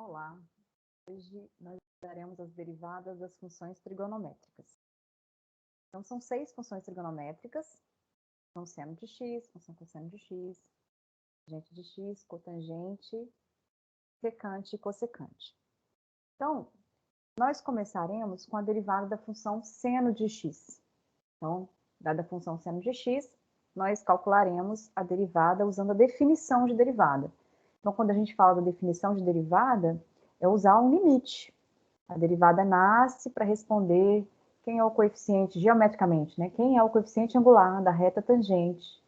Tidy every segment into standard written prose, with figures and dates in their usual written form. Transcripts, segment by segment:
Olá, hoje nós daremos as derivadas das funções trigonométricas. Então, são 6 funções trigonométricas, função seno de x, função cosseno de x, tangente de x, cotangente, secante e cossecante. Então, nós começaremos com a derivada da função seno de x. Então, dada a função seno de x, nós calcularemos a derivada usando a definição de derivada. Então, quando a gente fala da definição de derivada, é usar um limite. A derivada nasce para responder quem é o coeficiente, geometricamente, né? Quem é o coeficiente angular da reta tangente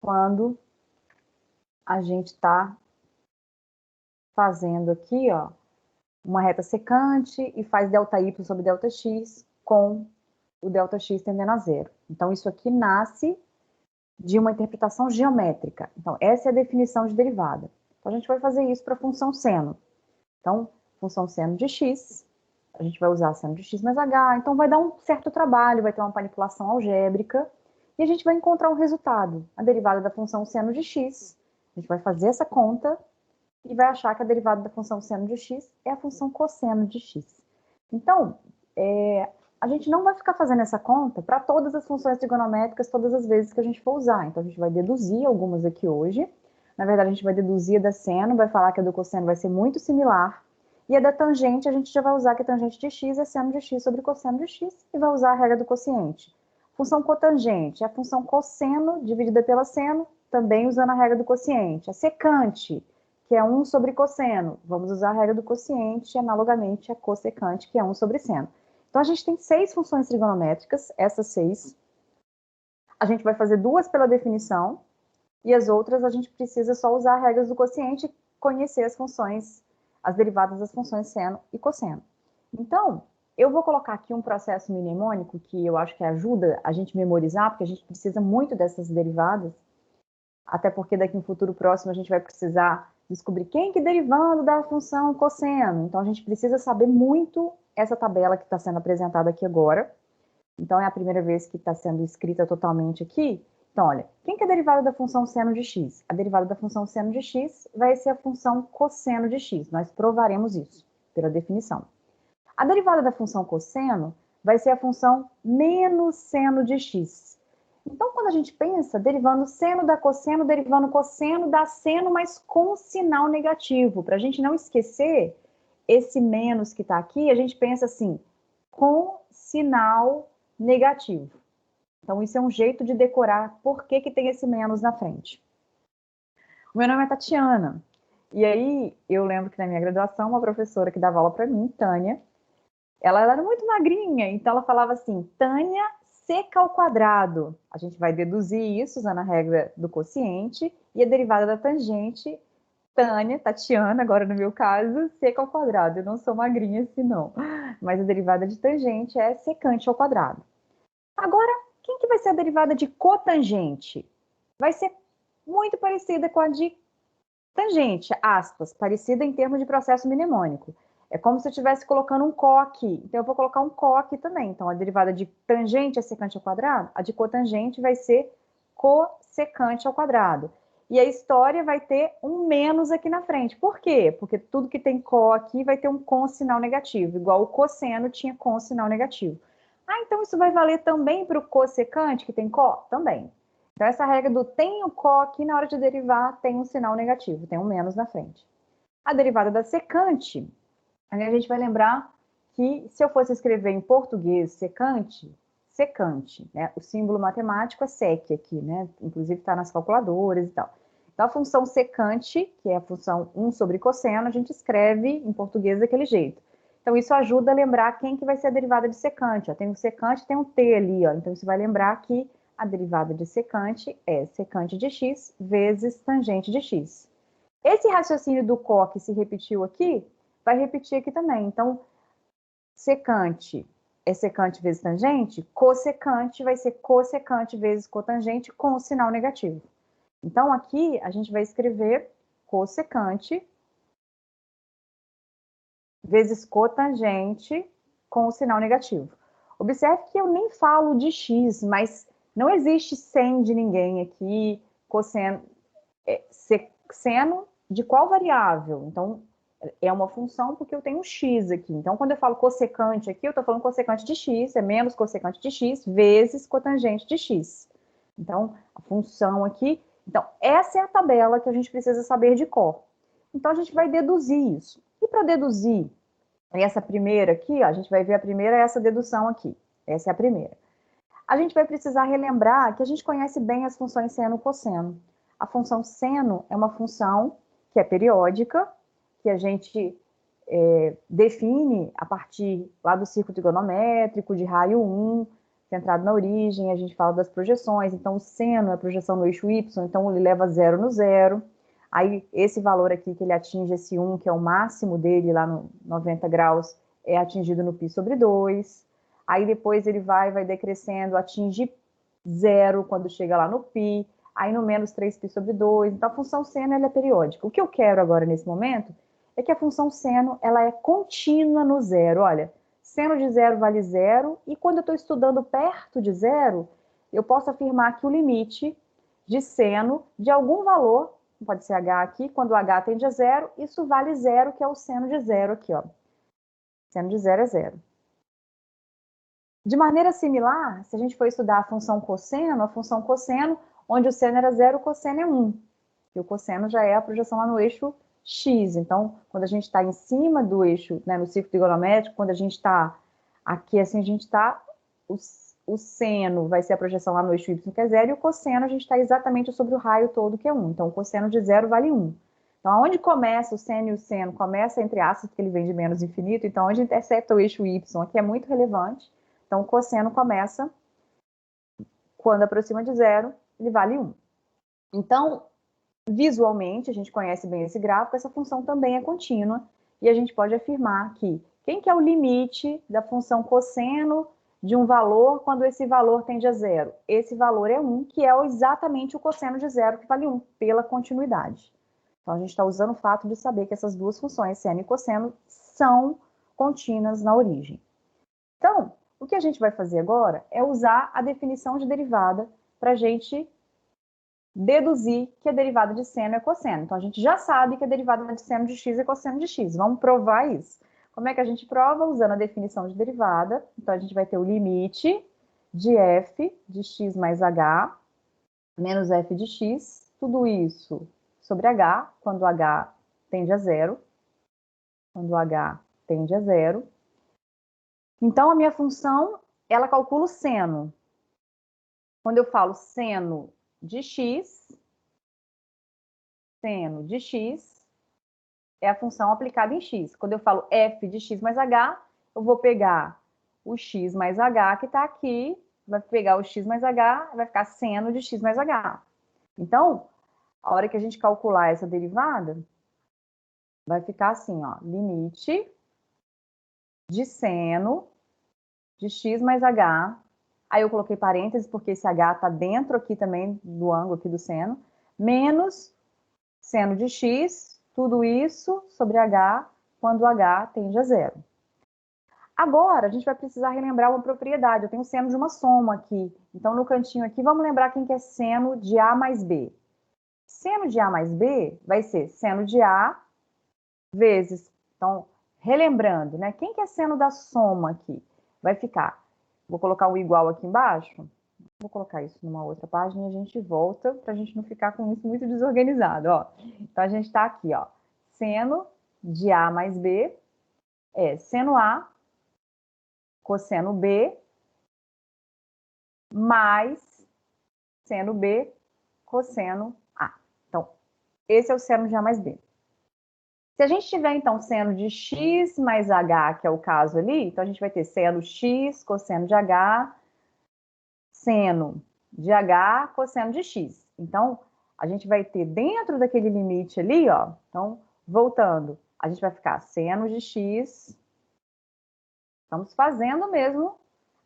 quando a gente está fazendo aqui, ó, uma reta secante e faz ΔY sobre ΔX com o ΔX tendendo a zero. Então, isso aqui nasce de uma interpretação geométrica. Então, essa é a definição de derivada. Então, a gente vai fazer isso para a função seno. Então, função seno de x, a gente vai usar seno de x mais h, então vai dar um certo trabalho, vai ter uma manipulação algébrica, e a gente vai encontrar um resultado, a derivada da função seno de x. A gente vai fazer essa conta e vai achar que a derivada da função seno de x é a função cosseno de x. Então, a gente não vai ficar fazendo essa conta para todas as funções trigonométricas, todas as vezes que a gente for usar. Então, a gente vai deduzir algumas aqui hoje. Na verdade, a gente vai deduzir a da seno, vai falar que a do cosseno vai ser muito similar. E a da tangente, a gente já vai usar que a tangente de x é seno de x sobre cosseno de x, e vai usar a regra do quociente. Função cotangente é a função cosseno dividida pela seno, também usando a regra do quociente. A secante, que é 1 sobre cosseno, vamos usar a regra do quociente, analogamente a cossecante, que é 1 sobre seno. Então, a gente tem 6 funções trigonométricas, essas 6. A gente vai fazer 2 pela definição, e as outras a gente precisa só usar regras do quociente e conhecer as funções, as derivadas das funções seno e cosseno. Então, eu vou colocar aqui um processo mnemônico que eu acho que ajuda a gente memorizar, porque a gente precisa muito dessas derivadas, até porque daqui em futuro próximo a gente vai precisar descobrir quem que derivando da função cosseno. Então, a gente precisa saber muito essa tabela que está sendo apresentada aqui agora. Então, é a primeira vez que está sendo escrita totalmente aqui. Então, olha, quem que é a derivada da função seno de x? A derivada da função seno de x vai ser a função cosseno de x. Nós provaremos isso pela definição. A derivada da função cosseno vai ser a função menos seno de x. Então, quando a gente pensa derivando seno da cosseno, derivando cosseno da seno, mas com sinal negativo. Para a gente não esquecer esse menos que está aqui, a gente pensa assim, com sinal negativo. Então, isso é um jeito de decorar por que tem esse menos na frente. O meu nome é Tatiana. E aí, eu lembro que na minha graduação, uma professora que dava aula para mim, Tânia, ela era muito magrinha, então ela falava assim, Tânia seca ao quadrado. A gente vai deduzir isso usando a regra do quociente e a derivada da tangente, Tânia, Tatiana, agora no meu caso, seca ao quadrado. Eu não sou magrinha assim, não. Mas a derivada de tangente é secante ao quadrado. Agora, quem que vai ser a derivada de cotangente? Vai ser muito parecida com a de tangente, aspas, parecida em termos de processo mnemônico. É como se eu estivesse colocando um co aqui. Então, eu vou colocar um co aqui também. Então, a derivada de tangente é secante ao quadrado, a de cotangente vai ser cossecante ao quadrado. E a história vai ter um menos aqui na frente. Por quê? Porque tudo que tem co aqui vai ter um com sinal negativo, igual o cosseno tinha com sinal negativo. Ah, então isso vai valer também para o cossecante, que tem có? Também. Então, essa regra do tem o có aqui, na hora de derivar, tem um sinal negativo, tem um menos na frente. A derivada da secante, a gente vai lembrar que se eu fosse escrever em português secante, secante, né? O símbolo matemático é sec aqui, né? Inclusive está nas calculadoras e tal. Então, a função secante, que é a função 1 sobre cosseno, a gente escreve em português daquele jeito. Então, isso ajuda a lembrar quem que vai ser a derivada de secante. Ó. Tem um secante, tem um t ali, ó. Então, você vai lembrar que a derivada de secante é secante de x vezes tangente de x. Esse raciocínio do có que se repetiu aqui, vai repetir aqui também. Então, secante é secante vezes tangente, cossecante vai ser cossecante vezes cotangente com o sinal negativo. Então, aqui a gente vai escrever cossecante vezes cotangente com o sinal negativo. Observe que eu nem falo de x, mas não existe sem de ninguém aqui, cosseno, seno de qual variável? Então, É uma função porque eu tenho um x aqui. Então, quando eu falo cossecante aqui, eu estou falando cossecante de x, é menos cossecante de x vezes cotangente de x. Então, a função aqui... Então, essa é a tabela que a gente precisa saber de cor. Então, a gente vai deduzir isso. E para deduzir essa primeira aqui, ó, a gente vai ver a primeira, essa dedução aqui. Essa é a primeira. A gente vai precisar relembrar que a gente conhece bem as funções seno e cosseno. A função seno é uma função que é periódica, que a gente define a partir lá do círculo trigonométrico, de raio 1, centrado na origem, a gente fala das projeções, então o seno é a projeção no eixo y, então ele leva zero no zero, aí esse valor aqui que ele atinge, esse 1, que é o máximo dele lá no 90 graus, é atingido no π sobre 2, aí depois ele vai decrescendo, atinge zero quando chega lá no π, aí no menos 3π sobre 2, então a função seno ela é periódica. O que eu quero agora nesse momento é que a função seno ela é contínua no zero. Olha, seno de zero vale zero, e quando eu estou estudando perto de zero, eu posso afirmar que o limite de seno de algum valor, pode ser h aqui, quando h tende a zero, isso vale zero, que é o seno de zero aqui, ó. Seno de zero é zero. De maneira similar, se a gente for estudar a função cosseno, onde o seno era zero, o cosseno é 1. E o cosseno já é a projeção lá no eixo x. Então, quando a gente está em cima do eixo, né, no círculo trigonométrico, quando a gente está aqui, assim, a gente está... O seno vai ser a projeção lá no eixo y, que é zero, e o cosseno a gente está exatamente sobre o raio todo, que é 1. Então, o cosseno de zero vale 1. Então, aonde começa o seno e o seno? Começa entre aspas, porque ele vem de menos infinito. Então, onde intercepta o eixo y, aqui é muito relevante. Então, o cosseno começa, quando aproxima de zero, ele vale 1. Então, visualmente, a gente conhece bem esse gráfico, essa função também é contínua, e a gente pode afirmar que quem que é o limite da função cosseno de um valor quando esse valor tende a zero? Esse valor é 1, que é exatamente o cosseno de zero, que vale 1, pela continuidade. Então, a gente está usando o fato de saber que essas duas funções, seno e cosseno, são contínuas na origem. Então, o que a gente vai fazer agora é usar a definição de derivada para a gente deduzir que a derivada de seno é cosseno. Então, a gente já sabe que a derivada de seno de x é cosseno de x. Vamos provar isso. Como é que a gente prova? Usando a definição de derivada. Então, a gente vai ter o limite de f de x mais h menos f de x. Tudo isso sobre h, quando h tende a zero. Quando h tende a zero. Então, a minha função, ela calcula o seno. Quando eu falo seno de x é a função aplicada em x. Quando eu falo f de x mais h, eu vou pegar o x mais h que está aqui, vai pegar o x mais h, vai ficar seno de x mais h. Então, a hora que a gente calcular essa derivada, vai ficar assim, ó, limite de seno de x mais h. Aí eu coloquei parênteses, porque esse h está dentro aqui também do ângulo aqui do seno, menos seno de x, tudo isso sobre h, quando h tende a zero. Agora, a gente vai precisar relembrar uma propriedade. Eu tenho seno de uma soma aqui. Então, no cantinho aqui, vamos lembrar quem que é seno de a mais b. Seno de a mais b vai ser seno de a vezes... Então, relembrando, né? Quem que é seno da soma aqui? Vai ficar... Vou colocar um igual aqui embaixo. Vou colocar isso numa outra página e a gente volta para a gente não ficar com isso muito desorganizado, ó. Então, a gente está aqui, ó. Seno de a mais b é seno a cosseno b mais seno b cosseno a. Então, esse é o seno de a mais b. Se a gente tiver, então, seno de x mais h, que é o caso ali, então a gente vai ter seno x, cosseno de h, seno de h, cosseno de x. Então, a gente vai ter dentro daquele limite ali, ó, então, voltando, a gente vai ficar seno de x, estamos fazendo mesmo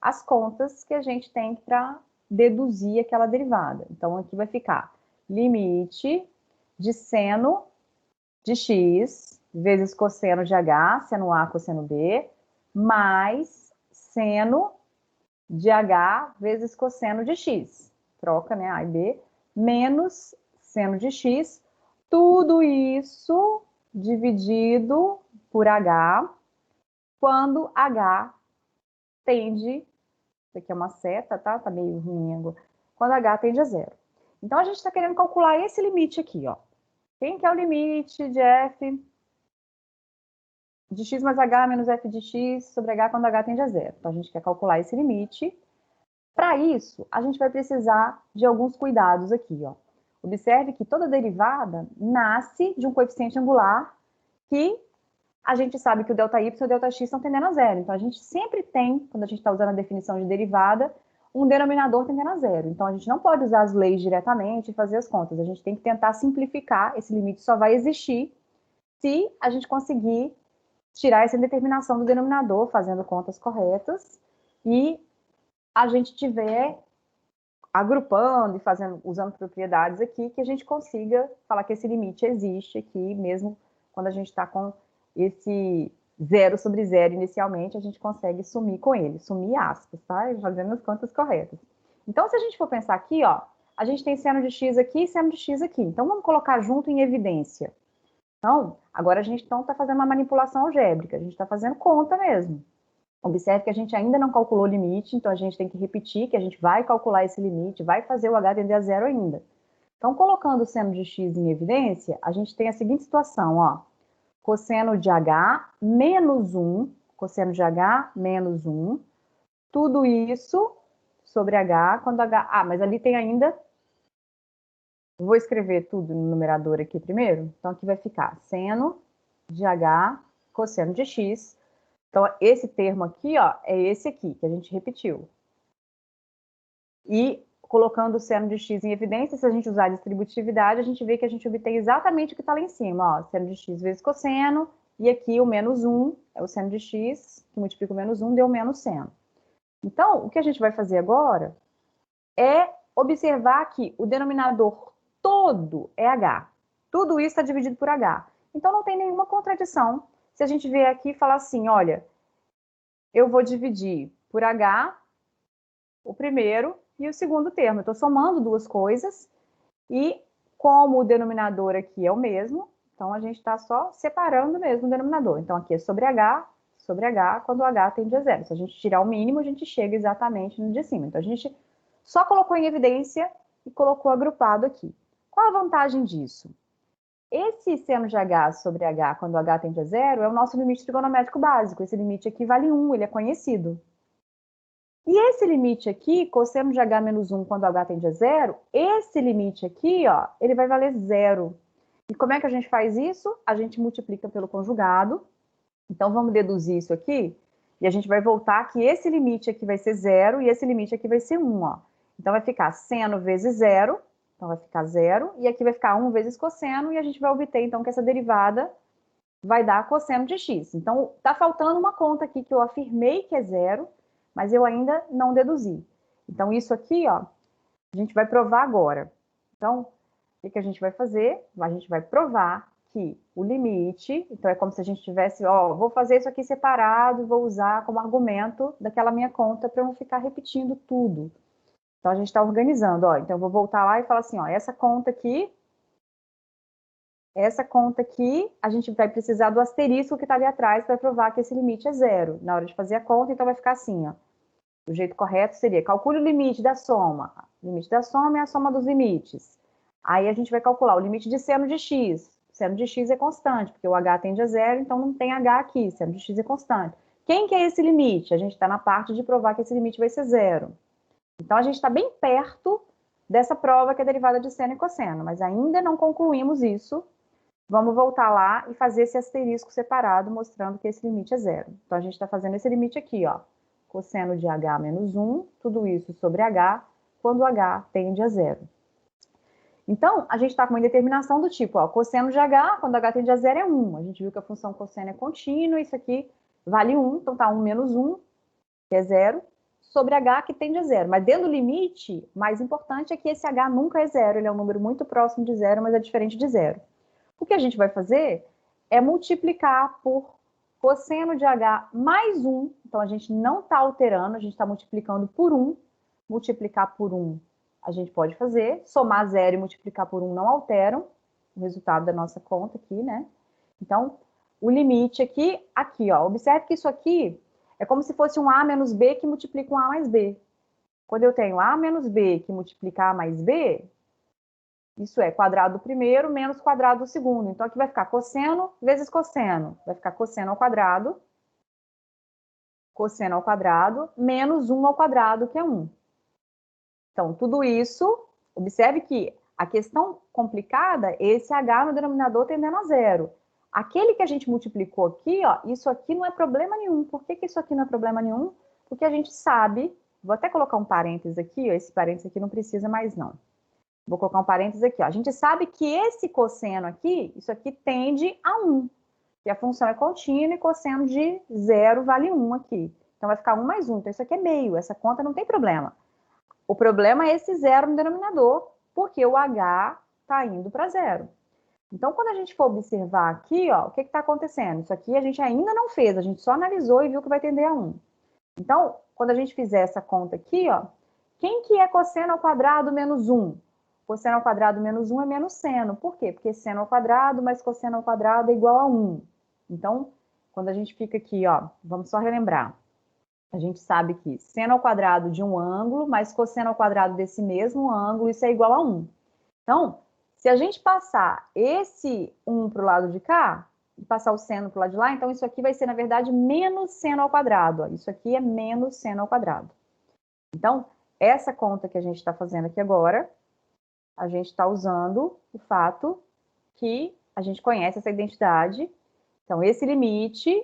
as contas que a gente tem para deduzir aquela derivada. Então, aqui vai ficar limite de seno de x vezes cosseno de h, seno a, cosseno b, mais seno de h vezes cosseno de x. Troca, né, a e b, menos seno de x. Tudo isso dividido por H, quando H tende, isso aqui é uma seta, tá? Tá meio ruim agora. Quando H tende a zero. Então, a gente está querendo calcular esse limite aqui, ó. Quem que é o limite de f de x mais h menos f de x sobre h quando h tende a zero? Então, a gente quer calcular esse limite. Para isso, a gente vai precisar de alguns cuidados aqui, ó. Observe que toda derivada nasce de um coeficiente angular que a gente sabe que o ΔY e o ΔX estão tendendo a zero. Então, a gente sempre tem, quando a gente está usando a definição de derivada, um denominador tendendo a zero. Então, a gente não pode usar as leis diretamente e fazer as contas. A gente tem que tentar simplificar. Esse limite só vai existir se a gente conseguir tirar essa determinação do denominador, fazendo contas corretas, e a gente tiver agrupando e fazendo, usando propriedades aqui, que a gente consiga falar que esse limite existe aqui, mesmo quando a gente está com esse zero sobre zero inicialmente, a gente consegue sumir com ele, sumir aspas, tá? Fazendo as contas corretas. Então, se a gente for pensar aqui, ó, a gente tem seno de x aqui e seno de x aqui. Então, vamos colocar junto em evidência. Então, agora a gente está fazendo uma manipulação algébrica, a gente está fazendo conta mesmo. Observe que a gente ainda não calculou o limite, então a gente tem que repetir que a gente vai calcular esse limite, vai fazer o h tender a zero ainda. Então, colocando o seno de x em evidência, a gente tem a seguinte situação, ó. Cosseno de h menos 1, cosseno de h menos 1, tudo isso sobre h, quando h... Ah, mas ali tem ainda... Vou escrever tudo no numerador aqui primeiro. Então, aqui vai ficar seno de h cosseno de x. Então, esse termo aqui, ó, é esse aqui, que a gente repetiu. E, colocando o seno de x em evidência, se a gente usar a distributividade, a gente vê que a gente obtém exatamente o que está lá em cima, ó, seno de x vezes cosseno, e aqui o menos 1 é o seno de x, que multiplica o menos 1, deu menos seno. Então, o que a gente vai fazer agora é observar que o denominador todo é h. Tudo isso está dividido por h. Então, não tem nenhuma contradição se a gente vier aqui e falar assim, olha, eu vou dividir por h o primeiro e o segundo termo. Eu estou somando duas coisas e, como o denominador aqui é o mesmo, então a gente está só separando mesmo o denominador. Então, aqui é sobre h, quando o h tende a zero. Se a gente tirar o mínimo, a gente chega exatamente no de cima. Então, a gente só colocou em evidência e colocou agrupado aqui. Qual a vantagem disso? Esse seno de h sobre h, quando h tende a zero, é o nosso limite trigonométrico básico. Esse limite aqui vale 1, ele é conhecido. E esse limite aqui, cosseno de h menos 1, quando h tende a zero, esse limite aqui, ó, ele vai valer zero. E como é que a gente faz isso? A gente multiplica pelo conjugado. Então, vamos deduzir isso aqui. E a gente vai voltar que esse limite aqui vai ser zero e esse limite aqui vai ser 1, ó. Então, vai ficar seno vezes zero. Então, vai ficar zero. E aqui vai ficar 1 vezes cosseno. E a gente vai obter, então, que essa derivada vai dar cosseno de x. Então, tá faltando uma conta aqui que eu afirmei que é zero, mas eu ainda não deduzi. Então, isso aqui, ó, a gente vai provar agora. Então, o que a gente vai fazer? A gente vai provar que o limite, então é como se a gente tivesse, ó, vou fazer isso aqui separado e vou usar como argumento daquela minha conta para não ficar repetindo tudo. Então, a gente está organizando, ó, então eu vou voltar lá e falar assim, ó, essa conta aqui, a gente vai precisar do asterisco que está ali atrás para provar que esse limite é zero. Na hora de fazer a conta, então vai ficar assim, ó. O jeito correto seria, calcule o limite da soma. O limite da soma é a soma dos limites. Aí a gente vai calcular o limite de seno de x. Seno de x é constante, porque o h tende a zero, então não tem h aqui. Seno de x é constante. Quem que é esse limite? A gente está na parte de provar que esse limite vai ser zero. Então, a gente está bem perto dessa prova que é derivada de seno e cosseno, mas ainda não concluímos isso. Vamos voltar lá e fazer esse asterisco separado, mostrando que esse limite é zero. Então, a gente está fazendo esse limite aqui, ó. Cosseno de h menos 1, tudo isso sobre h, quando h tende a zero. Então, a gente está com uma indeterminação do tipo, ó, cosseno de h, quando h tende a zero é 1. A gente viu que a função cosseno é contínua, isso aqui vale 1, então tá 1 menos 1, que é zero, sobre h que tende a zero. Mas dentro do limite, mais importante é que esse h nunca é zero, ele é um número muito próximo de zero, mas é diferente de zero. O que a gente vai fazer é multiplicar por cosseno de h mais 1. Então, a gente não está alterando, a gente está multiplicando por 1. Multiplicar por 1 a gente pode fazer. Somar zero e multiplicar por 1 não alteram o resultado da nossa conta aqui, né? Então, o limite aqui, ó, observe que isso aqui é como se fosse um A menos B que multiplica um A mais B. Quando eu tenho A menos B que multiplica A mais B, isso é quadrado do primeiro menos quadrado do segundo. Então, aqui vai ficar cosseno vezes cosseno. Vai ficar cosseno ao quadrado menos 1 ao quadrado, que é 1. Então, tudo isso, observe que a questão complicada, esse h no denominador tendendo a zero. Aquele que a gente multiplicou aqui, ó, isso aqui não é problema nenhum. Por que isso aqui não é problema nenhum? Porque a gente sabe, vou até colocar um parênteses aqui, ó, esse parênteses aqui não precisa mais não. Vou colocar um parênteses aqui, ó. A gente sabe que esse cosseno aqui, isso aqui tende a 1, que a função é contínua e cosseno de 0 vale 1 aqui. Então, vai ficar 1 mais 1. Então, isso aqui é meio, essa conta não tem problema. O problema é esse zero no denominador, porque o h está indo para zero. Então, quando a gente for observar aqui, ó, o que está acontecendo? Isso aqui a gente ainda não fez, a gente só analisou e viu que vai tender a 1. Então, quando a gente fizer essa conta aqui, ó, quem que é cosseno ao quadrado menos 1? Cosseno ao quadrado menos 1 é menos seno. Por quê? Porque seno ao quadrado mais cosseno ao quadrado é igual a 1. Então, quando a gente fica aqui, ó, vamos só relembrar. A gente sabe que seno ao quadrado de um ângulo mais cosseno ao quadrado desse mesmo ângulo, isso é igual a 1. Então, se a gente passar esse 1 para o lado de cá, e passar o seno para o lado de lá, então isso aqui vai ser, na verdade, menos seno ao quadrado. Ó. Isso aqui é menos seno ao quadrado. Então, essa conta que a gente está fazendo aqui agora, a gente está usando o fato que a gente conhece essa identidade. Então, esse limite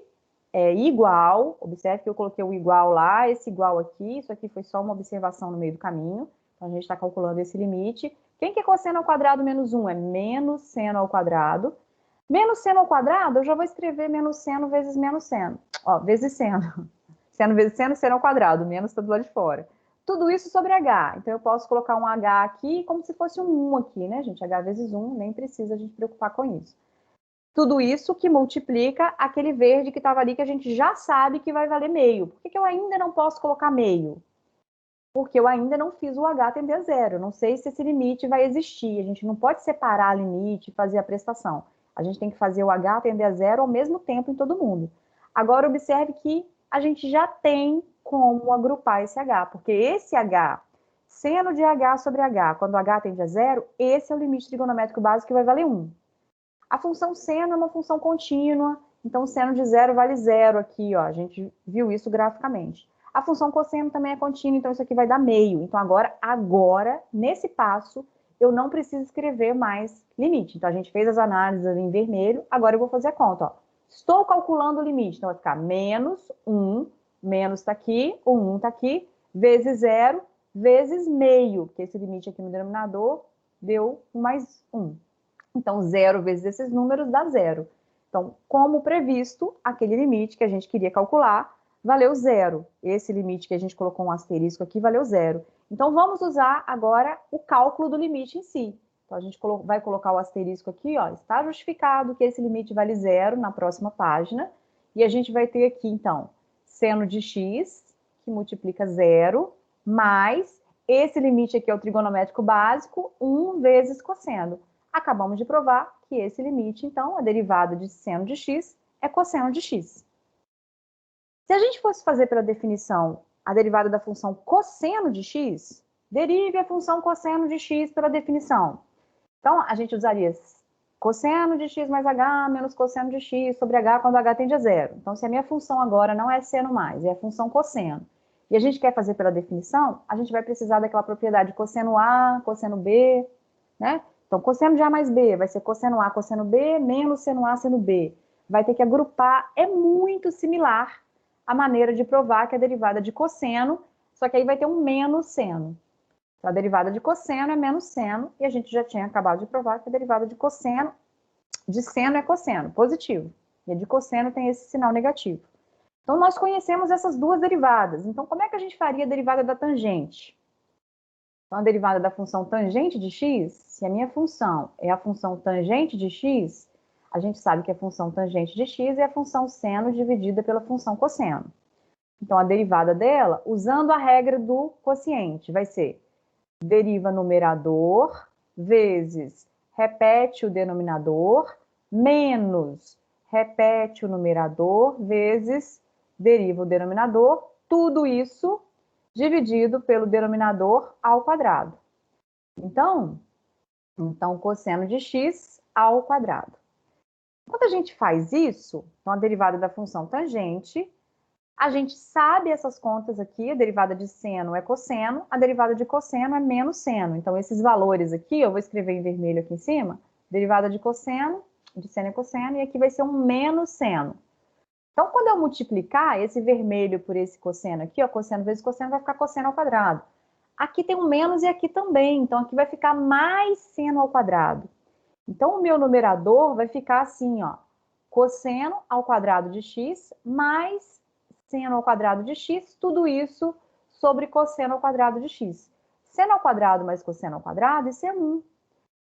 é igual, observe que eu coloquei o igual lá, esse igual aqui, isso aqui foi só uma observação no meio do caminho. Então, a gente está calculando esse limite. Quem que é cosseno ao quadrado menos 1? É menos seno ao quadrado. Menos seno ao quadrado, eu já vou escrever menos seno vezes menos seno. Ó, vezes seno. Seno vezes seno, seno ao quadrado, menos está do lado de fora. Tudo isso sobre h. Então, eu posso colocar um h aqui como se fosse um 1 aqui, né, gente? H vezes 1, nem precisa a gente preocupar com isso. Tudo isso que multiplica aquele verde que estava ali, que a gente já sabe que vai valer meio. Por que eu ainda não posso colocar meio? Porque eu ainda não fiz o h tender a zero. Eu não sei se esse limite vai existir. A gente não pode separar limite e fazer a prestação. A gente tem que fazer o h tender a zero ao mesmo tempo em todo mundo. Agora, observe que a gente já tem como agrupar esse h, porque esse h, seno de h sobre h, quando h tende a zero, esse é o limite trigonométrico básico que vai valer 1. A função seno é uma função contínua, então o seno de zero vale zero aqui, ó, a gente viu isso graficamente. A função cosseno também é contínua, então isso aqui vai dar meio. Então agora, nesse passo, eu não preciso escrever mais limite. Então a gente fez as análises ali em vermelho, agora eu vou fazer a conta, ó. Estou calculando o limite, então vai ficar menos 1, menos está aqui, o 1 está aqui, vezes zero, vezes meio, porque esse limite aqui no denominador deu mais 1. Então, 0 vezes esses números dá 0. Então, como previsto, aquele limite que a gente queria calcular valeu 0. Esse limite que a gente colocou um asterisco aqui valeu 0. Então, vamos usar agora o cálculo do limite em si. Então, a gente vai colocar o asterisco aqui, ó, está justificado que esse limite vale 0 na próxima página. E a gente vai ter aqui, então, seno de x, que multiplica 0, mais esse limite aqui é o trigonométrico básico, 1 vezes cosseno. Acabamos de provar que esse limite, então, a derivada de seno de x é cosseno de x. Se a gente fosse fazer pela definição a derivada da função cosseno de x, derive a função cosseno de x pela definição. Então, a gente usaria cosseno de x mais h menos cosseno de x sobre h quando h tende a zero. Então, se a minha função agora não é seno mais, é a função cosseno, e a gente quer fazer pela definição, a gente vai precisar daquela propriedade cosseno a, cosseno b, né? Então, cosseno de A mais B vai ser cosseno A, cosseno B, menos seno A, seno B. Vai ter que agrupar, é muito similar à maneira de provar que a derivada de cosseno, só que aí vai ter um menos seno. Então, a derivada de cosseno é menos seno, e a gente já tinha acabado de provar que a derivada de cosseno, de seno é cosseno, positivo. E a de cosseno tem esse sinal negativo. Então, nós conhecemos essas duas derivadas. Então, como é que a gente faria a derivada da tangente? Então, a derivada da função tangente de x, se a minha função é a função tangente de x, a gente sabe que a função tangente de x é a função seno dividida pela função cosseno. Então, a derivada dela, usando a regra do quociente, vai ser deriva numerador vezes repete o denominador menos repete o numerador, vezes deriva o denominador, tudo isso dividido pelo denominador ao quadrado. Então, cosseno de x ao quadrado. Quando a gente faz isso, então a derivada da função tangente, a gente sabe essas contas aqui, a derivada de seno é cosseno, a derivada de cosseno é menos seno. Então, esses valores aqui, eu vou escrever em vermelho aqui em cima, derivada de cosseno, de seno é cosseno, e aqui vai ser um menos seno. Então, quando eu multiplicar esse vermelho por esse cosseno aqui, ó, cosseno vezes cosseno vai ficar cosseno ao quadrado. Aqui tem um menos e aqui também, então aqui vai ficar mais seno ao quadrado. Então, o meu numerador vai ficar assim, ó, cosseno ao quadrado de x mais seno ao quadrado de x, tudo isso sobre cosseno ao quadrado de x. Seno ao quadrado mais cosseno ao quadrado, isso é 1.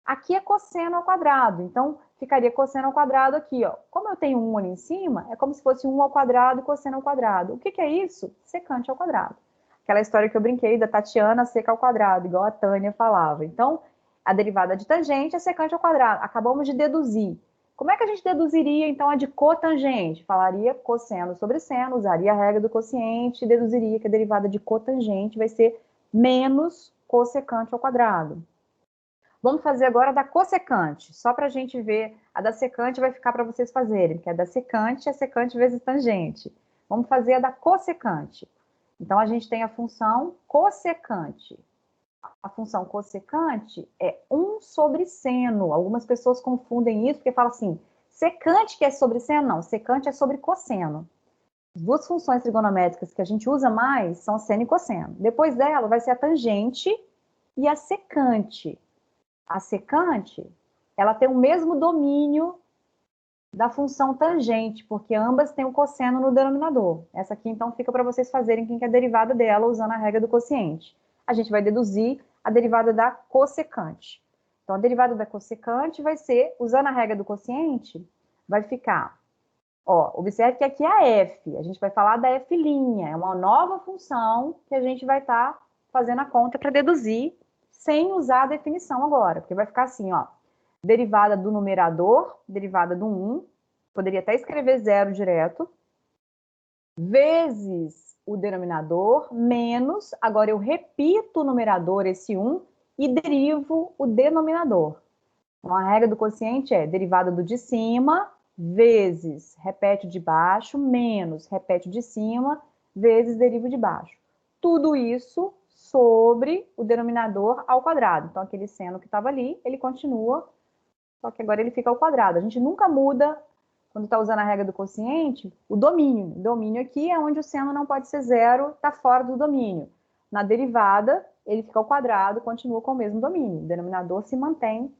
Aqui é cosseno ao quadrado, então ficaria cosseno ao quadrado aqui, ó. Como eu tenho 1 ali em cima, é como se fosse 1 ao quadrado e cosseno ao quadrado. O que que é isso? Secante ao quadrado. Aquela história que eu brinquei da Tatiana seca ao quadrado, igual a Tânia falava. Então, a derivada de tangente é secante ao quadrado. Acabamos de deduzir. Como é que a gente deduziria, então, a de cotangente? Falaria cosseno sobre seno, usaria a regra do quociente e deduziria que a derivada de cotangente vai ser menos cossecante ao quadrado. Vamos fazer agora da cossecante, só para a gente ver. A da secante vai ficar para vocês fazerem, que é da secante é secante vezes tangente. Vamos fazer a da cossecante. Então, a gente tem a função cossecante. A função cossecante é 1 sobre seno. Algumas pessoas confundem isso porque falam assim, secante que é sobre seno? Não, secante é sobre cosseno. As duas funções trigonométricas que a gente usa mais são seno e cosseno. Depois dela vai ser a tangente e a secante. A secante, ela tem o mesmo domínio da função tangente, porque ambas têm o cosseno no denominador. Essa aqui, então, fica para vocês fazerem quem quer a derivada dela usando a regra do quociente. A gente vai deduzir a derivada da cossecante. Então, a derivada da cossecante vai ser, usando a regra do quociente, vai ficar, ó, observe que aqui é a f, a gente vai falar da f', é uma nova função que a gente vai estar fazendo a conta para deduzir, sem usar a definição agora, porque vai ficar assim, ó, derivada do numerador, derivada do 1, poderia até escrever 0 direto, vezes o denominador, menos, agora eu repito o numerador, esse 1, e derivo o denominador. Então, a regra do quociente é derivada do de cima, vezes repete o de baixo, menos repete o de cima, vezes deriva o de baixo. Tudo isso sobre o denominador ao quadrado. Então, aquele seno que estava ali, ele continua, só que agora ele fica ao quadrado. A gente nunca muda, quando está usando a regra do quociente, o domínio. O domínio aqui é onde o seno não pode ser 0, está fora do domínio. Na derivada, ele fica ao quadrado, continua com o mesmo domínio. O denominador se mantém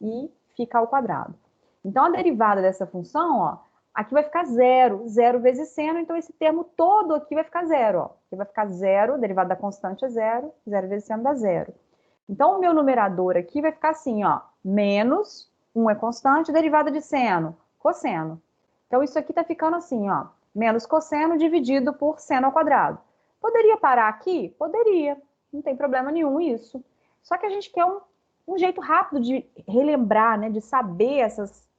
e fica ao quadrado. Então, a derivada dessa função, ó, aqui vai ficar 0, 0 vezes seno, então esse termo todo aqui vai ficar 0, ó. Aqui vai ficar 0, derivada da constante é 0, 0 vezes seno dá 0. Então, o meu numerador aqui vai ficar assim, ó, menos, 1 é constante, derivada de seno, cosseno. Então, isso aqui tá ficando assim, ó, menos cosseno dividido por seno ao quadrado. Poderia parar aqui? Poderia, não tem problema nenhum isso. Só que a gente quer um jeito rápido de relembrar, né, de saber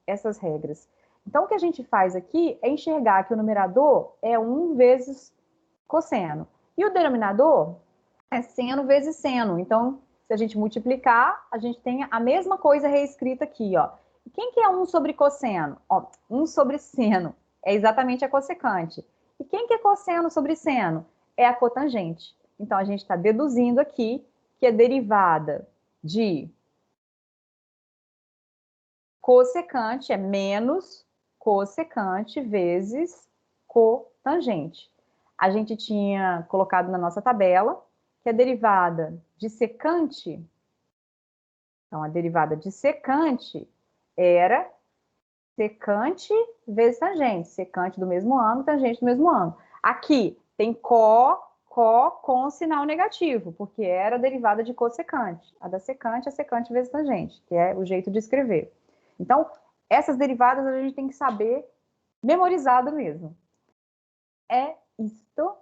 essas regras. Então, o que a gente faz aqui é enxergar que o numerador é 1 vezes cosseno. E o denominador é seno vezes seno. Então, se a gente multiplicar, a gente tem a mesma coisa reescrita aqui, ó. E quem que é 1 sobre cosseno? Ó, 1 sobre seno é exatamente a cossecante. E quem que é cosseno sobre seno? É a cotangente. Então, a gente está deduzindo aqui que a derivada de cossecante é menos cossecante vezes cotangente. A gente tinha colocado na nossa tabela que a derivada de secante, então a derivada de secante era secante vezes tangente, secante do mesmo ângulo, tangente do mesmo ângulo. Aqui tem có com sinal negativo, porque era a derivada de cossecante. A da secante é secante vezes tangente, que é o jeito de escrever. Então, essas derivadas a gente tem que saber memorizado mesmo. É isto.